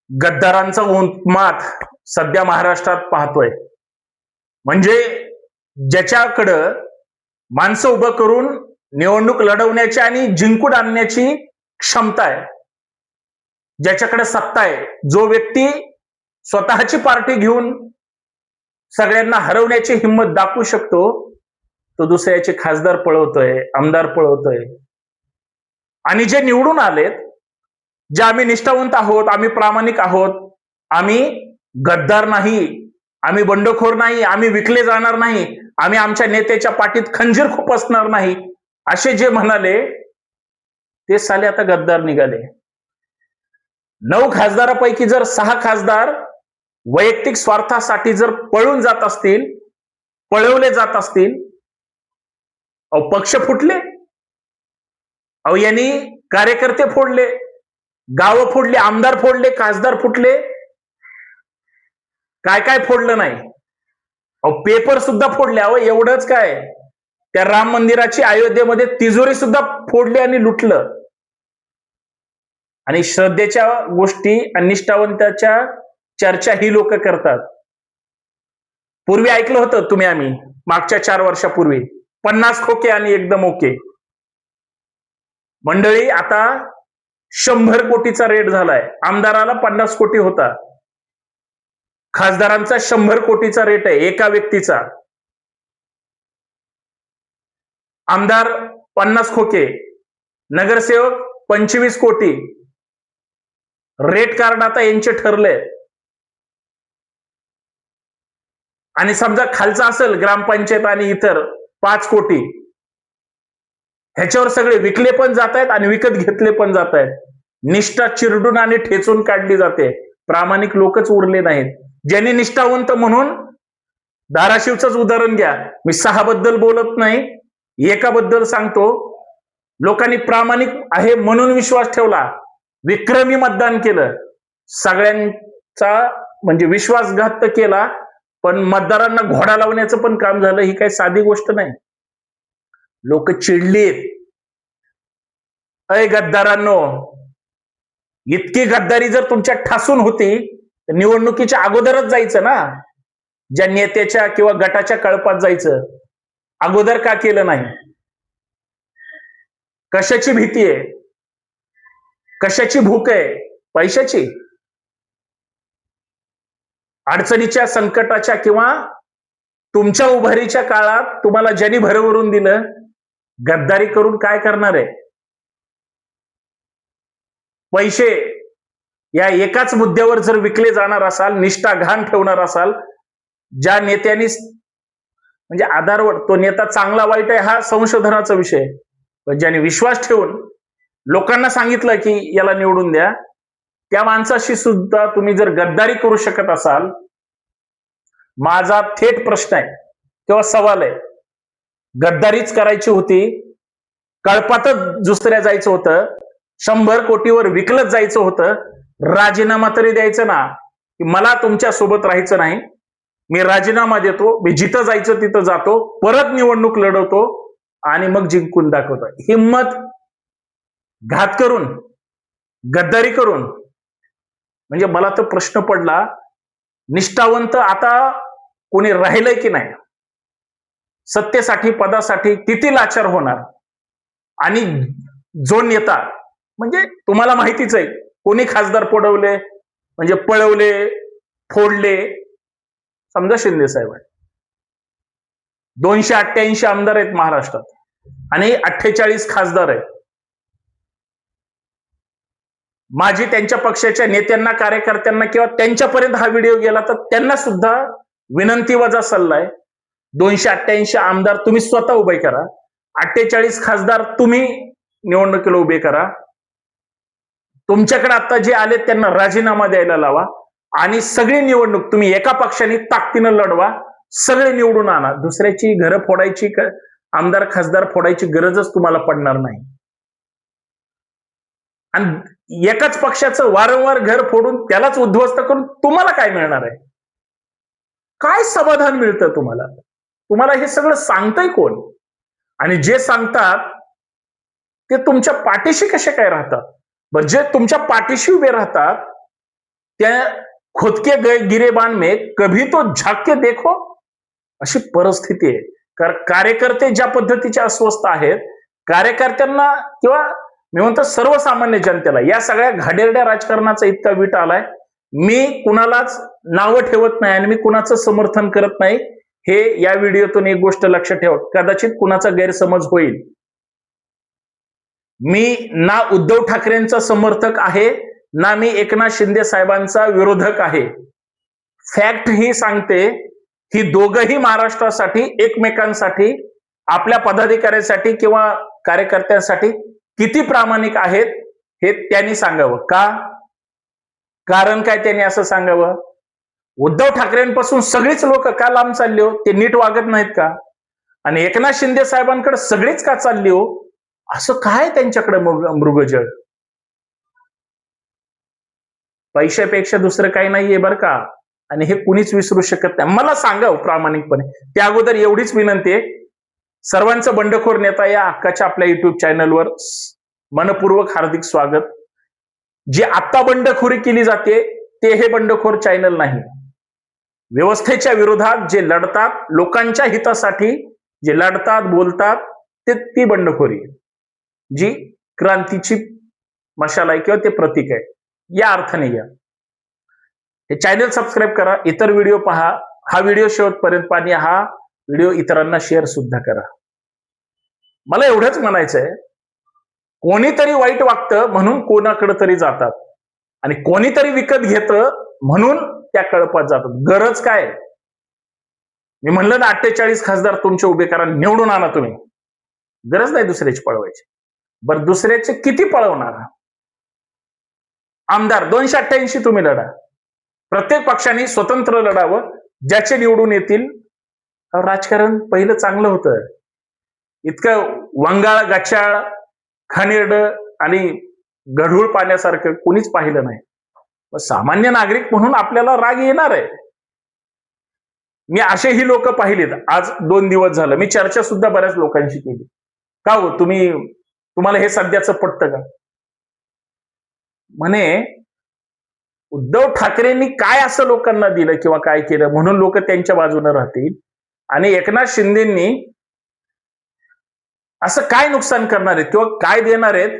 गद्दारांचा उन्माद सध्या महाराष्ट्रात पाहतोय. म्हणजे ज्याच्याकडं माणसं उभं करून निवडणूक लढवण्याची आणि जिंकून आणण्याची क्षमता आहे, ज्याच्याकडे सत्ता आहे, जो व्यक्ती स्वतःची पार्टी घेऊन सगळ्यांना हरवण्याची हिंमत दाखवू शकतो, तो दुसऱ्याचे खासदार पळवतोय, आमदार पळवतोय. आणि जे निवडून आलेत, जे आम्ही निष्ठावंत आहोत, आम्ही प्रामाणिक आहोत, आम्ही गद्दार नाही, आम्ही बंडखोर नाही, आम्ही विकले जाणार नाही, आम्ही आमच्या नेत्याच्या पाठीत खंजीर खुपसणार नाही, असे जे म्हणाले ते साले आता गद्दार निघाले. 9 खासदारापैकी जर 6 खासदार वैयक्तिक स्वार्थासाठी जर पळून जात असतील, पळवले जात असतील, अहो पक्ष फुटले, अहो यांनी कार्यकर्ते फोडले, गावं फोडले, आमदार फोडले, खासदार फुटले, काय काय फोडलं नाही. अहो पेपर सुद्धा फोडले. अहो एवढंच काय, त्या राम मंदिराची अयोध्येमध्ये तिजोरी सुद्धा फोडली आणि लुटलं. आणि श्रद्धेच्या गोष्टी आणि निष्ठावंताच्या चर्चा ही लोक करतात. पूर्वी ऐकलं होतं तुम्ही, आम्ही मागच्या 4 वर्षापूर्वी 50 खोके आणि एकदम ओके. मंडळी आता 100 कोटीचा रेट झालाय. आमदाराला 50 कोटी होता, खासदारांचा 100 कोटीचा रेट आहे एका व्यक्तीचा. आमदार 50 खोके, नगरसेवक 25 कोटी. रेट कार्ड आता यांचे ठरले. आणि समजा खालचा असेल ग्रामपंचायत आणि इतर 5 कोटी, ह्याच्यावर सगळे विकले पण जात आहेत आणि विकत घेतले पण जात आहेत. निष्ठा चिरडून आणि ठेचून काढली जाते. प्रामाणिक लोकच उरले नाहीत. ज्यांनी निष्ठावंत म्हणून, धाराशिवचंच उदाहरण घ्या, मी 6 बद्दल बोलत नाही, एकाबद्दल सांगतो. लोकांनी प्रामाणिक आहे म्हणून विश्वास ठेवला, विक्रमी मतदान केलं, सगळ्यांचा म्हणजे विश्वासघात केला, पण मतदारांना घोडा लावण्याचं पण काम झालं. ही काही साधी गोष्ट नाही. लोक चिडलीत. अय गद्दारांनो, इतकी गद्दारी जर तुमच्या ठासून होती तर निवडणुकीच्या अगोदरच जायचं ना. ज्या नेत्याच्या किंवा गटाच्या कळपात जायचं, अगोदर का केलं नाही? कशाची भीती आहे, कशाची भूक आहे? पैशाची. अडचणीच्या, संकटाच्या किंवा तुमच्या उभारीच्या काळात तुम्हाला ज्यांनी भरभरून दिलं, गद्दारी करून काय करणार आहे? पैसे या एकाच मुद्द्यावर जर विकले जाणार असाल, निष्ठा घाण ठेवणार असाल, ज्या नेत्यांनी म्हणजे आधारवर, तो नेता चांगला वाईट आहे हा संशोधनाचा विषय, पण ज्याने विश्वास ठेवून लोकांना सांगितलं की याला निवडून द्या, त्या माणसाशी सुद्धा तुम्ही जर गद्दारी करू शकत असाल, माझा थेट प्रश्न आहे किंवा सवाल आहे, गद्दारीच करायची होती, कळपातच दुसऱ्या जायचं होतं, 100 कोटीवर विकलत जायचं होतं, राजीनामा तरी द्यायचं ना, की मला तुमच्या सोबत राहायचं नाही, मी राजीनामा देतो, मी जिथं जायचं तिथं जातो, परत निवडणूक लढवतो आणि मग जिंकून दाखवतो. हिम्मत घात करून, गद्दारी करून, म्हणजे मला तर प्रश्न पडला, निष्ठावंत आता कोणी राहिलंय की नाही? सत्तेसाठी, पदासाठी किती लाचार होणार? आणि जो नेता, म्हणजे तुम्हाला माहितीच आहे, कोणी खासदार पडवले म्हणजे पळवले, फोडले. समजा शिंदे साहेब आहे, 288 आमदार आहेत महाराष्ट्रात आणि 48 खासदार आहेत. माझी त्यांच्या पक्षाच्या नेत्यांना, कार्यकर्त्यांना किंवा त्यांच्यापर्यंत हा व्हिडिओ गेला तर त्यांना सुद्धा विनंती वजा सल्ला आहे, 288 आमदार तुम्ही स्वतः उभे करा, 48 खासदार तुम्ही निवडणुकीला उभे करा. तुमच्याकडे आता जे आले त्यांना राजीनामा द्यायला लावा आणि सगळी निवडणूक तुम्ही एका पक्षाने ताकदीनं लढवा, सगळे निवडून आणा. दुसऱ्याची घरं फोडायची, आमदार खासदार फोडायची गरजच तुम्हाला पडणार नाही. आणि एकाच पक्षाचं वारंवार घर फोडून त्यालाच उद्ध्वस्त करून तुम्हाला काय मिळणार आहे? काय समाधान मिळतं तुम्हाला? तुम्हाला हे सगळं सांगतंय कोण? आणि जे सांगतात ते तुमच्या पाठीशी कसे काय राहतात? जे तुमच्या पाठीशी उभे राहतात त्या खुद के गिरेबान में कभी तो झाक के देखो, अशी परिस्थिती आहे. कारण कार्यकर्ते ज्या पद्धतीचे अस्वस्थ आहेत, कार्यकर्त्यांना किंवा मी म्हणतो सर्वसामान्य जनतेला या सगळ्या घाणेरड्या राजकारणाचा इतका वीट आलाय. मी कुणालाच नावं ठेवत नाही आणि मी कुणाचं समर्थन करत नाही. हे या व्हिडिओतून एक गोष्ट लक्षात ठेवा, कदाचित कुणाचा गैरसमज होईल. मी ना उद्धव ठाकरेंचा समर्थक आहे, ना मी एकनाथ शिंदे साहेबांचा विरोधक आहे. फॅक्ट ही सांगते की दोघंही महाराष्ट्रासाठी, एकमेकांसाठी, आपल्या पदाधिकाऱ्यांसाठी किंवा कार्यकर्त्यांसाठी किती प्रामाणिक आहेत हे त्यांनी सांगावं. का? कारण काय त्यांनी असं सांगावं? उद्धव ठाकरेंपासून सगळीच लोक का लांब चालली हो? ते नीट वागत नाहीत का? आणि एकनाथ शिंदे साहेबांकडे सगळीच का चालली हो? असं काय त्यांच्याकडे मृगजळ? पैशापेक्षा दुसरं काही नाहीये बरं का. आणि हे कुणीच विसरू शकत नाही. मला सांगावं प्रामाणिकपणे. त्या अगोदर एवढीच विनंती आहे, सर्वांचं बंडखोर नेता या हक्काच्या आपल्या युट्यूब चॅनलवर मनपूर्वक हार्दिक स्वागत. जी आत्ता बंडखोरी केली जाते ते हे बंडखोर चॅनल नाही. व्यवस्थेच्या विरोधात जे लढतात, लोकांच्या हितासाठी जे लढतात, बोलतात, ती बंडखोरी जी क्रांतीची मशाल आहे किंवा ते प्रतीक आहे, या अर्थाने घ्या. हे चॅनल सबस्क्राईब करा, इतर व्हिडिओ पहा, हा व्हिडिओ शेवटपर्यंत पाहणे, हा व्हिडिओ इतरांना शेअर सुद्धा करा. मला एवढंच म्हणायचंय, कोणीतरी वाईट वागतं म्हणून कोणाकडे तरी जातात आणि कोणीतरी विकत घेतं म्हणून त्या कळपात जातात. गरज काय? मी म्हणलं ना 48 खासदार तुमचे उभे करा, निवडून आणा तुम्ही. गरज नाही दुसऱ्याची पळवायची. बरं दुसऱ्याचे किती पळवणार? आमदार 288 तुम्ही लढा. प्रत्येक पक्षाने स्वतंत्र लढावं, ज्याचे निवडून येतील. राजकारण पहिलं चांगलं होतं. इतकं वंगाळ, गचाळ, खणेरड आणि गढूळ पाण्यासारखं कोणीच पाहिलं नाही. सामान्य नागरिक म्हणून आपल्याला राग येणार आहे. मी असेही लोक पाहिलेत. आज 2 दिवस झालं मी चर्चा सुद्धा बऱ्याच लोकांशी केली. का हो तुम्हाला हे सध्याचं पटतं का? म्हणे उद्धव ठाकरेंनी काय असं लोकांना दिलं किंवा काय केलं म्हणून लोक त्यांच्या बाजूने राहतील, आणि एकनाथ शिंदेंनी असं काय नुकसान करणार आहेत किंवा काय देणार आहेत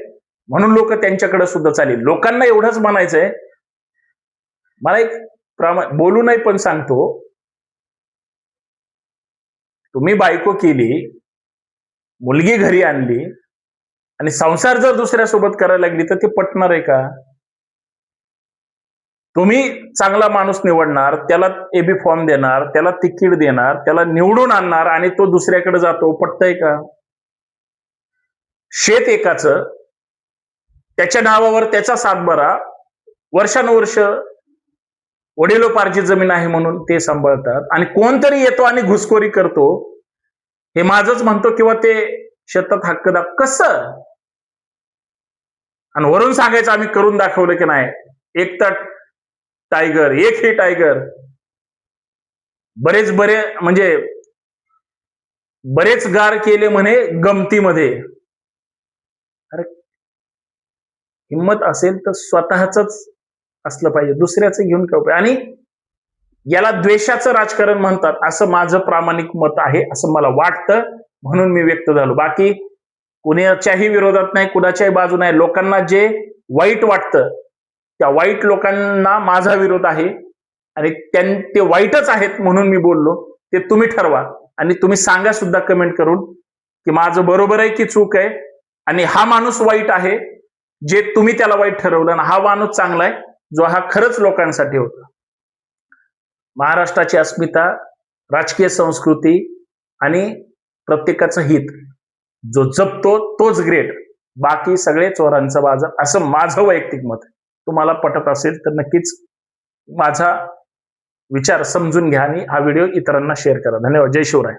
म्हणून लोक त्यांच्याकडे सुद्धा चालेल. लोकांना एवढंच म्हणायचंय, मला एक बोलू नाही पण सांगतो, तुम्ही बायको केली, मुलगी घरी आणली आणि संसार जर दुसऱ्यासोबत करायला लागली तर ते पटणार आहे का? तुम्ही चांगला माणूस निवडणार, त्याला एबी फॉर्म देणार, त्याला तिकीट देणार, त्याला निवडून आणणार आणि तो दुसऱ्याकडे जातो, पटतंय का? शेत एकाचं, त्याच्या नावावर त्याचा सातबारा, वर्षानुवर्ष वडिलोपार्जित जमीन आहे म्हणून ते सांभाळतात, आणि कोणतरी येतो आणि घुसखोरी करतो, हे माझंच म्हणतो किंवा ते शेतात हक्क कसं? आणि वरून सांगायचं आम्ही करून दाखवलं की नाही. एक तर टायगर, एक हे टायगर, बरेच गार केले म्हणे गमतीमध्ये. अरे हिंमत असेल तर स्वतःच असलं पाहिजे, दुसऱ्याचं घेऊन काय? आणि याला द्वेषाचं राजकारण म्हणतात असं माझं प्रामाणिक मत आहे, असं मला वाटतं, म्हणून मी व्यक्त झालो. बाकी कुणाच्याही विरोधात नाही, कुणाच्याही बाजू नाही. लोकांना जे वाईट वाटतं त्या वाईट लोकांना माझा विरोध आहे, आणि ते वाईटच आहेत म्हणून मी बोललो. ते तुम्ही ठरवा आणि तुम्ही सांगा सुद्धा कमेंट करून की माझं बरोबर आहे की चूक आहे, आणि हा माणूस वाईट आहे जे तुम्ही त्याला वाईट ठरवलं, आणि हा माणूस चांगला आहे जो हा खरंच लोकांसाठी होता. महाराष्ट्राची अस्मिता, राजकीय संस्कृती आणि प्रत्येकाचं हित जो जपतो तोच ग्रेट, बाकी सगळे चोरांचा बाजार, असं माझं वैयक्तिक मत आहे. तुम्हाला पटत असेल तर नक्कीच माझा विचार समजून घ्या आणि हा व्हिडिओ इतरांना शेअर करा. धन्यवाद. जय शिवराय.